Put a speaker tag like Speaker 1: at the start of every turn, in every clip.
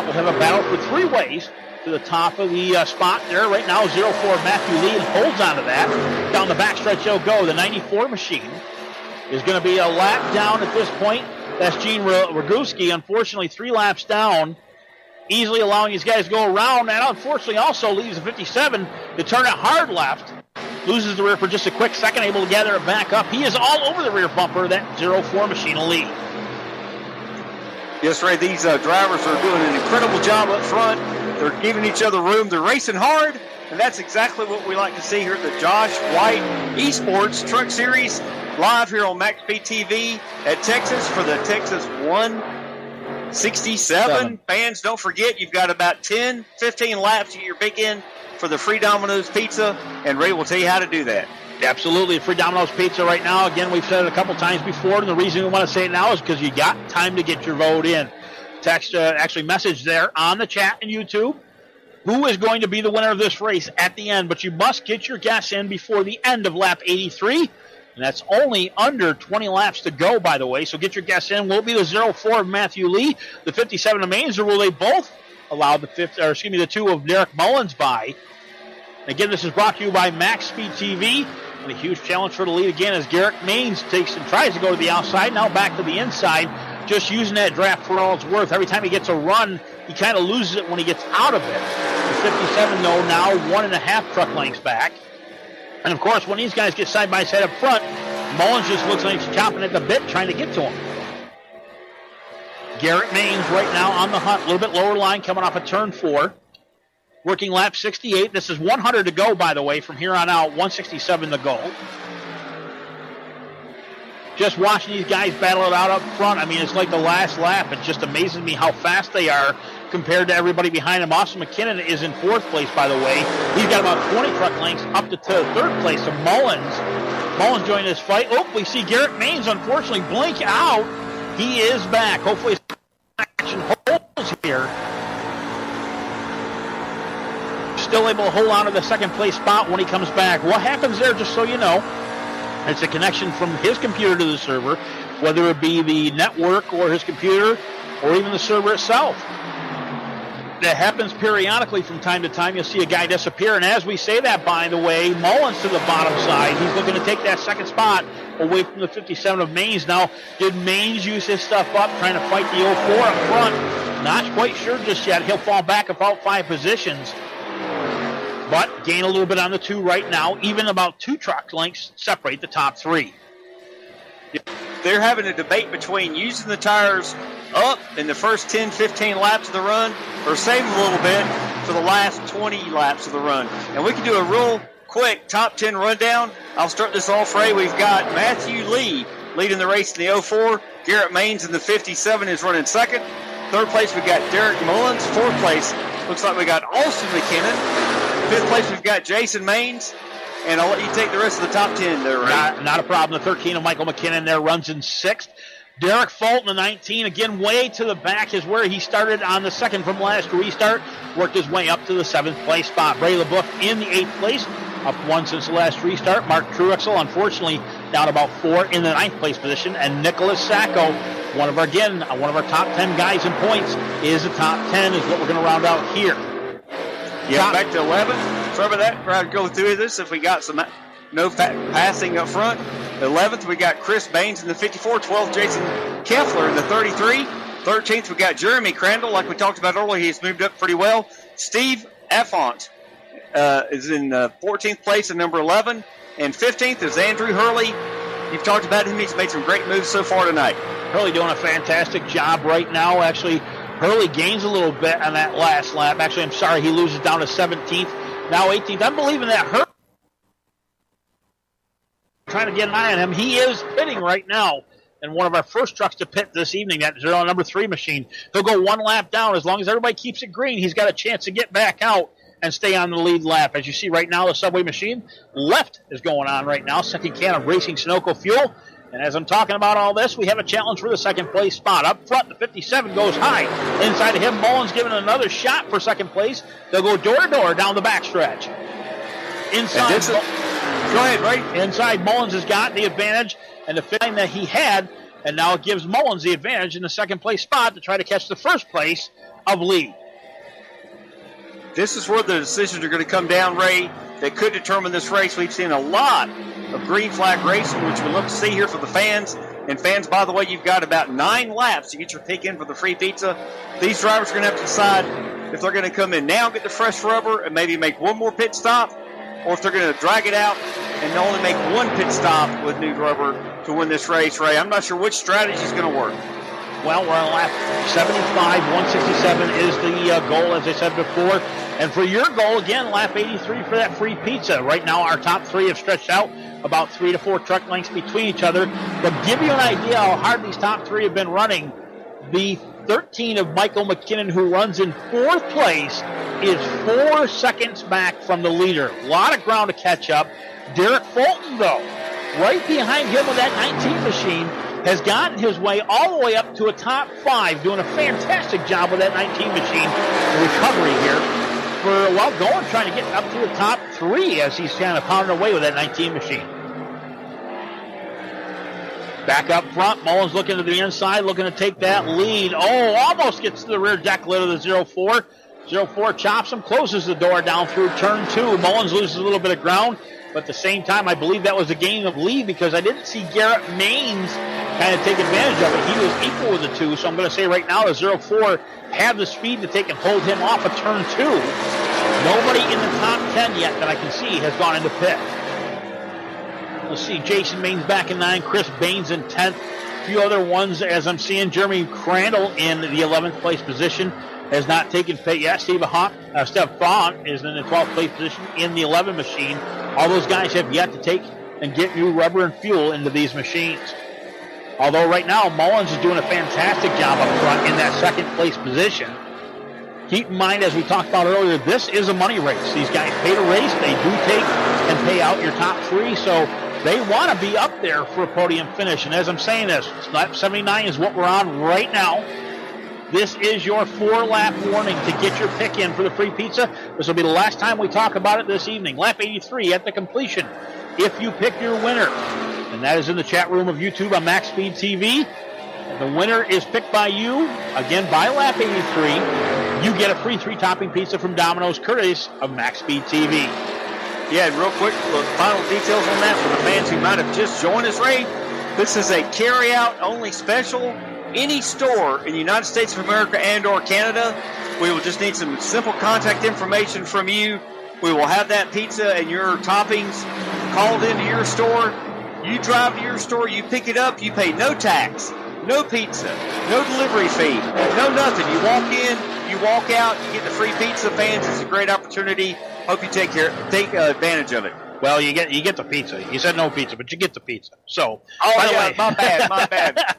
Speaker 1: spot. We'll have a battle for 3 ways to the top of the spot there. Right now, 04 Matthew Lee holds onto that. Down the backstretch they'll go. The 94 machine is going to be a lap down at this point. That's Gene Rogowski, unfortunately 3 laps down, easily allowing these guys to go around. And unfortunately also leaves the 57 to turn it hard left. Loses the rear for just a quick second, able to gather it back up. He is all over the rear bumper, that 04 machine Lee.
Speaker 2: Yes, Ray, these drivers are doing an incredible job up front. They're giving each other room. They're racing hard, and that's exactly what we like to see here at the Josh White eSports Truck Series, live here on MaxP TV at Texas for the Texas 167. Fans, don't forget, you've got about 10, 15 laps to get your big in for the free Domino's Pizza, and Ray will tell you how to do that.
Speaker 1: Absolutely, free Domino's Pizza right now. Again, we've said it a couple times before, and the reason we want to say it now is because you got time to get your vote in. Text, actually message there on the chat and YouTube who is going to be the winner of this race at the end, but you must get your guess in before the end of lap 83, and that's only under 20 laps to go, by the way, so get your guess in. Will it be the 04 of Matthew Lee, the 57 of Maines, or will they both allow the 2 of Derek Mullins by? Again, this is brought to you by Max Speed TV. And a huge challenge for the lead again as Garrett Maines takes and tries to go to the outside. Now back to the inside, just using that draft for all it's worth. Every time he gets a run, he kind of loses it when he gets out of it. The 57, though, now 1.5 truck lengths back. And, of course, when these guys get side by side up front, Mullins just looks like he's chomping at the bit trying to get to him. Garrett Maines right now on the hunt, a little bit lower line coming off of turn 4. Working lap 68. This is 100 to go, by the way, from here on out. 167 to go. Just watching these guys battle it out up front, I mean, it's like the last lap. It just amazes me how fast they are compared to everybody behind him. Austin McKinnon is in 4th place, by the way. He's got about 20 truck lengths up to 3rd place. So Mullins joining this fight. Oh, we see Garrett Maines, unfortunately, blink out. He is back. Hopefully, action holds here. Still able to hold on to the 2nd place spot when he comes back. What happens there, just so you know, it's a connection from his computer to the server, whether it be the network or his computer or even the server itself. That happens periodically from time to time. You'll see a guy disappear, and as we say that, by the way, Mullins to the bottom side. He's looking to take that 2nd spot away from the 57 of Maines. Now, did Maines use his stuff up, trying to fight the 04 up front? Not quite sure just yet. He'll fall back about 5 positions. But gain a little bit on the 2 right now. Even about 2 truck lengths separate the top 3.
Speaker 2: They're having a debate between using the tires up in the first 10, 15 laps of the run or saving a little bit for the last 20 laps of the run. And we can do a real quick top 10 rundown. I'll start this off, Ray. We've got Matthew Lee leading the race in the 04. Garrett Maines in the 57 is running 2nd. 3rd place, we've got Derek Mullins. 4th place, looks like we got Austin McKinnon. 5th place, we've got Jason Maines. And I'll let you take the rest of the top 10 there, right?
Speaker 1: Not a problem. The 13 of Michael McKinnon there runs in 6th. Derek Fulton, the 19, again, way to the back is where he started on the 2nd from last restart. Worked his way up to the 7th place spot. Bray LeBoeuf in the 8th place, up 1 since the last restart. Mark Truexel, unfortunately, down about 4 in the 9th place position. And Nicholas Sacco, one of our top 10 guys in points, is the top 10 is what we're going to round out here.
Speaker 2: Yeah, back to 11. Sorry about that. We're going to go through this if we got some passing up front. 11th, we got Chris Baines in the 54. 12th, Jason Keffler in the 33. 13th, we got Jeremy Crandall. Like we talked about earlier, he's moved up pretty well. Steve Affont is in 14th place at number 11. And 15th is Andrew Hurley. You've talked about him. He's made some great moves so far tonight.
Speaker 1: Hurley doing a fantastic job right now. Actually, Hurley gains a little bit on that last lap. Actually, I'm sorry, he loses down to 17th. Now 18th. I'm believing that Hurley trying to get an eye on him. He is pitting right now. And one of our first trucks to pit this evening, that number 3 machine. He'll go 1 lap down. As long as everybody keeps it green, he's got a chance to get back out and stay on the lead lap. As you see right now, the Subway machine left is going on right now. Second can of Racing Sunoco fuel. And as I'm talking about all this, we have a challenge for the 2nd place spot. Up front, the 57 goes high. Inside of him, Mullins giving another shot for 2nd place. They'll go door-to-door down the backstretch. Inside,
Speaker 2: go ahead, Ray.
Speaker 1: Inside, Mullins has got the advantage and the feeling that he had, and now it gives Mullins the advantage in the 2nd place spot to try to catch the 1st place of lead.
Speaker 2: This is where the decisions are going to come down, Ray, that could determine this race. We've seen a lot of green flag racing, which we love to see here for the fans. And fans, by the way, you've got about 9 laps to get your pick in for the free pizza. These drivers are going to have to decide if they're going to come in now and get the fresh rubber and maybe make one more pit stop, or if they're going to drag it out and only make one pit stop with new rubber to win this race, Ray. I'm not sure which strategy is going to work.
Speaker 1: Well, we're on lap 75. 167 is the goal, as I said before. And for your goal, again, lap 83 for that free pizza. Right now, our top 3 have stretched out about 3 to 4 truck lengths between each other. But give you an idea how hard these top 3 have been running. The 13 of Michael McKinnon, who runs in 4th place, is 4 seconds back from the leader. A lot of ground to catch up. Derek Fulton, though, right behind him with that 19 machine, has gotten his way all the way up to a top 5, doing a fantastic job with that 19 machine recovery here. Trying to get up to the top 3 as he's kind of pounding away with that 19 machine. Back up front, Mullins looking to the inside, looking to take that lead. Oh, almost gets to the rear deck lid of the 04. 04 chops him, closes the door down through turn 2. Mullins loses a little bit of ground, but at the same time, I believe that was a gain of lead because I didn't see Garrett Maines kind of take advantage of it. He was equal with the 2, so I'm going to say right now the 04 had the speed to take and hold him off of turn 2. Nobody in the top 10 yet that I can see has gone into pit. Let's see, Jason Maines back in 9, Chris Baines in 10th. A few other ones as I'm seeing. Jeremy Crandall in the 11th place position has not taken pit yet. Steve Font is in the 12th place position in the 11 machine. All those guys have yet to take and get new rubber and fuel into these machines. Although right now Mullins is doing a fantastic job up front in that 2nd place position. Keep in mind, as we talked about earlier, this is a money race. These guys pay to race. They do take and pay out your top 3, so they want to be up there for a podium finish. And as I'm saying this, lap 79 is what we're on right now. This is your 4-lap warning to get your pick in for the free pizza. This will be the last time we talk about it this evening. Lap 83 at the completion. If you pick your winner, and that is in the chat room of YouTube on Max Speed TV, the winner is picked by you, again, by lap 83. You get a free 3-topping pizza from Domino's, courtesy of Max Speed TV.
Speaker 2: Yeah, and real quick, look, final details on that for the fans who might have just joined us, Ray. This is a carry-out only special. Any store in the United States of America and or Canada, we will just need some simple contact information from you. We will have that pizza and your toppings called into your store. You drive to your store, you pick it up, you pay no tax, no pizza, no delivery fee, no nothing. You walk in, you walk out, you get the free pizza. Fans, it's a great opportunity. Hope you take advantage of it.
Speaker 1: Well, you get the pizza. You said no pizza, but you get the pizza. So,
Speaker 2: by the way, my bad.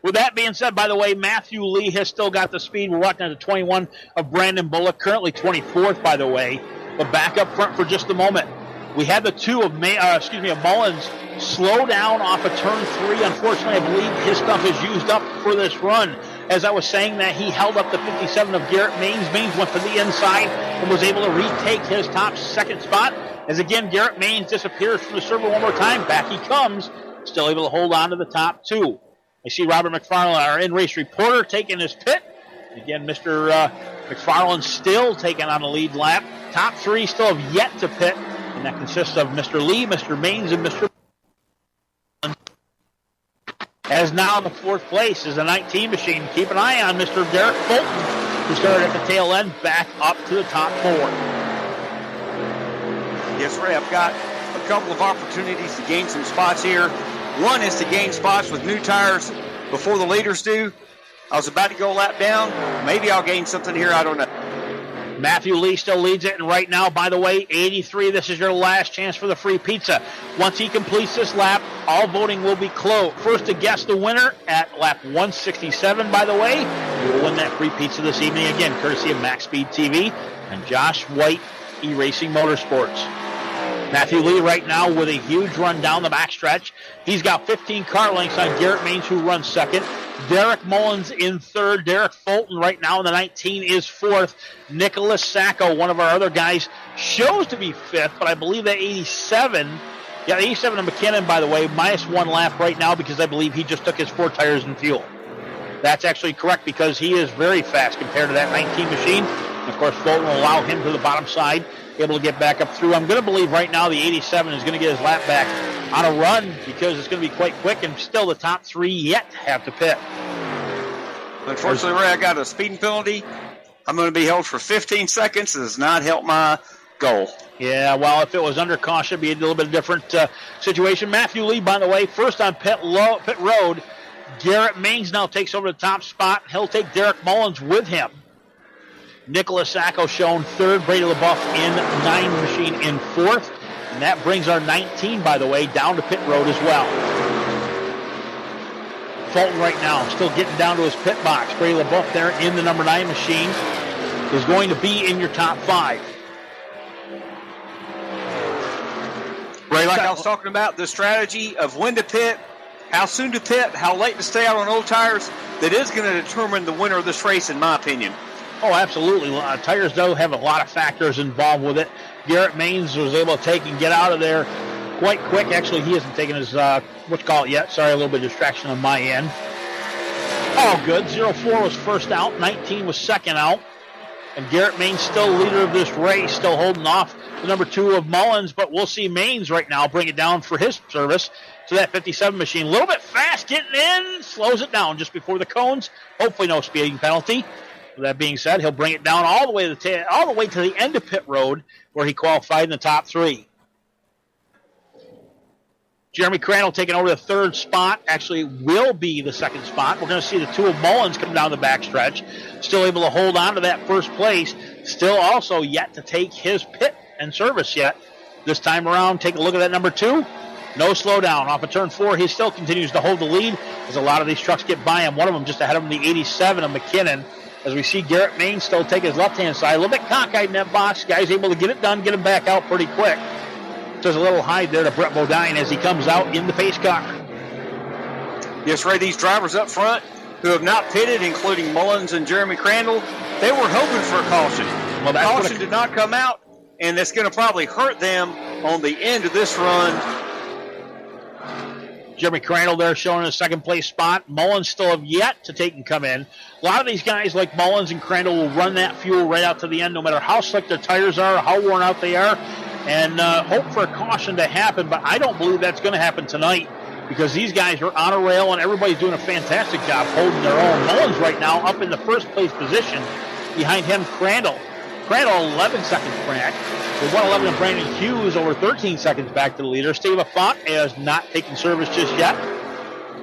Speaker 1: With that being said, by the way, Matthew Lee has still got the speed. We're watching at the 21 of Brandon Bullock, currently 24th, by the way. But back up front for just a moment. We had the 2 of Mullins slow down off of turn 3. Unfortunately, I believe his stuff is used up for this run. As I was saying that, he held up the 57 of Garrett Maines. Maines went to the inside and was able to retake his top 2nd spot. As again, Garrett Maines disappears from the server one more time. Back he comes, still able to hold on to the top 2. I see Robert McFarland, our in-race reporter, taking his pit. Again, Mr. McFarland still taking on the lead lap. Top 3 still have yet to pit, and that consists of Mr. Lee, Mr. Maines, and Mr. As now in the 4th place is a 19 machine. Keep an eye on Mr. Derek Fulton, who started at the tail end, back up to the top 4.
Speaker 2: Yes, Ray, I've got a couple of opportunities to gain some spots here. One is to gain spots with new tires before the leaders do. I was about to go a lap down. Maybe I'll gain something here. I don't know.
Speaker 1: Matthew Lee still leads it, and right now, by the way, 83, this is your last chance for the free pizza. Once he completes this lap, all voting will be closed. First to guess the winner at lap 167, by the way, you will win that free pizza this evening, again, courtesy of Max Speed TV and Josh White, eRacing Motorsports. Matthew Lee right now with a huge run down the backstretch. He's got 15 car lengths on Garrett Maines, who runs 2nd. Derek Mullins in 3rd. Derek Fulton right now in the 19 is 4th. Nicholas Sacco, one of our other guys, shows to be 5th, but I believe that 87. Yeah, 87 of McKinnon, by the way, minus 1 lap right now because I believe he just took his 4 tires and fuel. That's actually correct because he is very fast compared to that 19 machine. And of course, Fulton will allow him to the bottom side, able to get back up through. I'm going to believe right now the 87 is going to get his lap back on a run because it's going to be quite quick, and still the top three yet have to pit.
Speaker 2: Unfortunately, Ray, I got a speeding penalty. I'm going to be held for 15 seconds. It does not help my goal.
Speaker 1: Yeah, well, if it was under caution, it'd be a little bit different situation. Matthew Lee, by the way, first on pit road. Garrett Maines now takes over the top spot. He'll take Derek Mullins with him. Nicholas Sacco shown third. Brady LaBeouf in 9 machine in fourth. And that brings our 19, by the way, down to pit road as well. Fulton right now still getting down to his pit box. Brady LaBeouf there in the number 9 machine is going to be in your top 5.
Speaker 2: Ray, like I was talking about, the strategy of when to pit, how soon to pit, how late to stay out on old tires, that is going to determine the winner of this race, in my opinion.
Speaker 1: Oh, absolutely. Tires do have a lot of factors involved with it. Garrett Maines was able to take and get out of there quite quick. Actually, he hasn't taken his, yet. Sorry, a little bit of distraction on my end. Oh, good. 04 was first out. 19 was second out. And Garrett Maines still leader of this race, still holding off the number 2 of Mullins, but we'll see Maines right now bring it down for his service to that 57 machine. A little bit fast getting in, slows it down just before the cones. Hopefully no speeding penalty. With that being said, he'll bring it down all the way to the end of pit road where he qualified in the top 3. Jeremy Crandall taking over the third spot, actually will be the second spot. We're going to see the 2 of Mullins come down the backstretch, still able to hold on to that first place, still also yet to take his pit and service yet. This time around, take a look at that number 2. No slowdown. Off of turn 4, he still continues to hold the lead as a lot of these trucks get by him. One of them just ahead of him, the 87 of McKinnon. As we see Garrett Maines still take his left-hand side. A little bit cockeyed in that box. Guy's able to get it done, get him back out pretty quick. There's a little hide there to Brett Bodine as he comes out in the pace car.
Speaker 2: Yes, Ray, these drivers up front who have not pitted, including Mullins and Jeremy Crandall, they were hoping for a caution.
Speaker 1: Well,
Speaker 2: caution did not come out, and it's going to probably hurt them on the end of this run.
Speaker 1: Jeremy Crandall there showing a second place spot. Mullins still have yet to take and come in. A lot of these guys like Mullins and Crandall will run that fuel right out to the end no matter how slick their tires are or how worn out they are, and hope for a caution to happen, but I don't believe that's going to happen tonight because these guys are on a rail and everybody's doing a fantastic job holding their own. Mullins right now up in the first place position. Behind him, Crandall. Crandall 11 seconds back. With 111 and Brandon Hughes over 13 seconds back to the leader. Steve Lafont has not taken service just yet.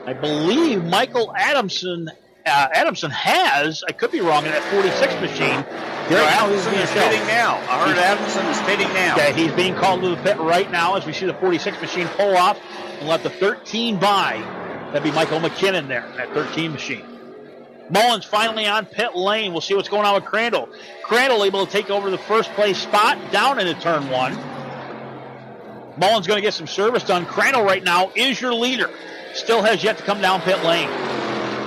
Speaker 1: I believe Michael Adamson has, I could be wrong, in that 46 machine.
Speaker 2: Adamson is pitting now. I heard Adamson is pitting now.
Speaker 1: Okay, he's being called to the pit right now as we see the 46 machine pull off and let the 13 by. That'd be Michael McKinnon there, that 13 machine. Mullins finally on pit lane. We'll see what's going on with Crandall. Crandall able to take over the first place spot down into turn 1. Mullins going to get some service done. Crandall right now is your leader. Still has yet to come down pit lane.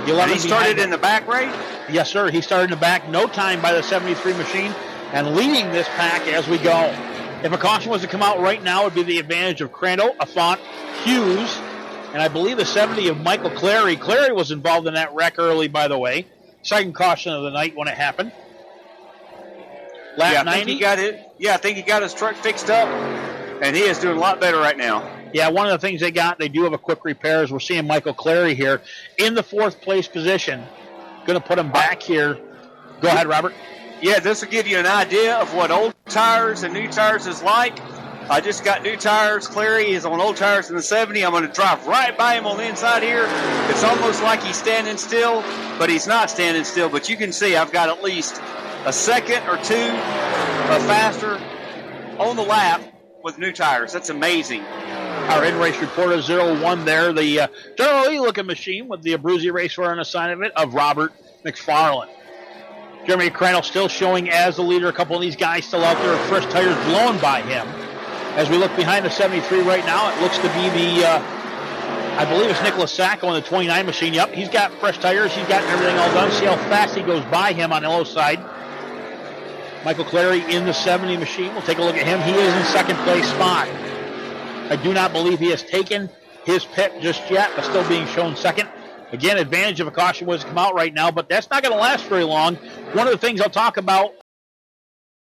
Speaker 2: He started in the back, Ray?
Speaker 1: Yes, sir. He started in the back. No time by the 73 machine and leading this pack as we go. If a caution was to come out right now, it would be the advantage of Crandall, Lafont, Hughes, and I believe the 70 of Michael Clary. Clary was involved in that wreck early, by the way. Second caution of the night when it happened. Lap 90.
Speaker 2: I think he got his truck fixed up, and he is doing a lot better right now.
Speaker 1: Yeah, one of the things they do have a quick repair, is we're seeing Michael Clary here in the 4th place position. Going to put him back here. Go ahead, Robert.
Speaker 2: Yeah, this will give you an idea of what old tires and new tires is like. I just got new tires. Clary is on old tires in the 70. I'm going to drive right by him on the inside here. It's almost like he's standing still, but he's not standing still. But you can see I've got at least a second or two faster on the lap with new tires. That's amazing.
Speaker 1: Our in-race reporter 01 there, the generally looking machine with the Abruzzi Racewear on the side of it of Robert McFarland. Jeremy Crandall still showing as the leader. A couple of these guys still out there with fresh tires blown by him. As we look behind the 73 right now, it looks to be the, I believe it's Nicholas Sacco on the 29 machine. Yep, he's got fresh tires. He's got everything all done. See how fast he goes by him on the low side. Michael Clary in the 70 machine. We'll take a look at him. He is in second place spot. I do not believe he has taken his pit just yet, but still being shown second. Again, advantage of a caution was to come out right now, but that's not going to last very long. One of the things I'll talk about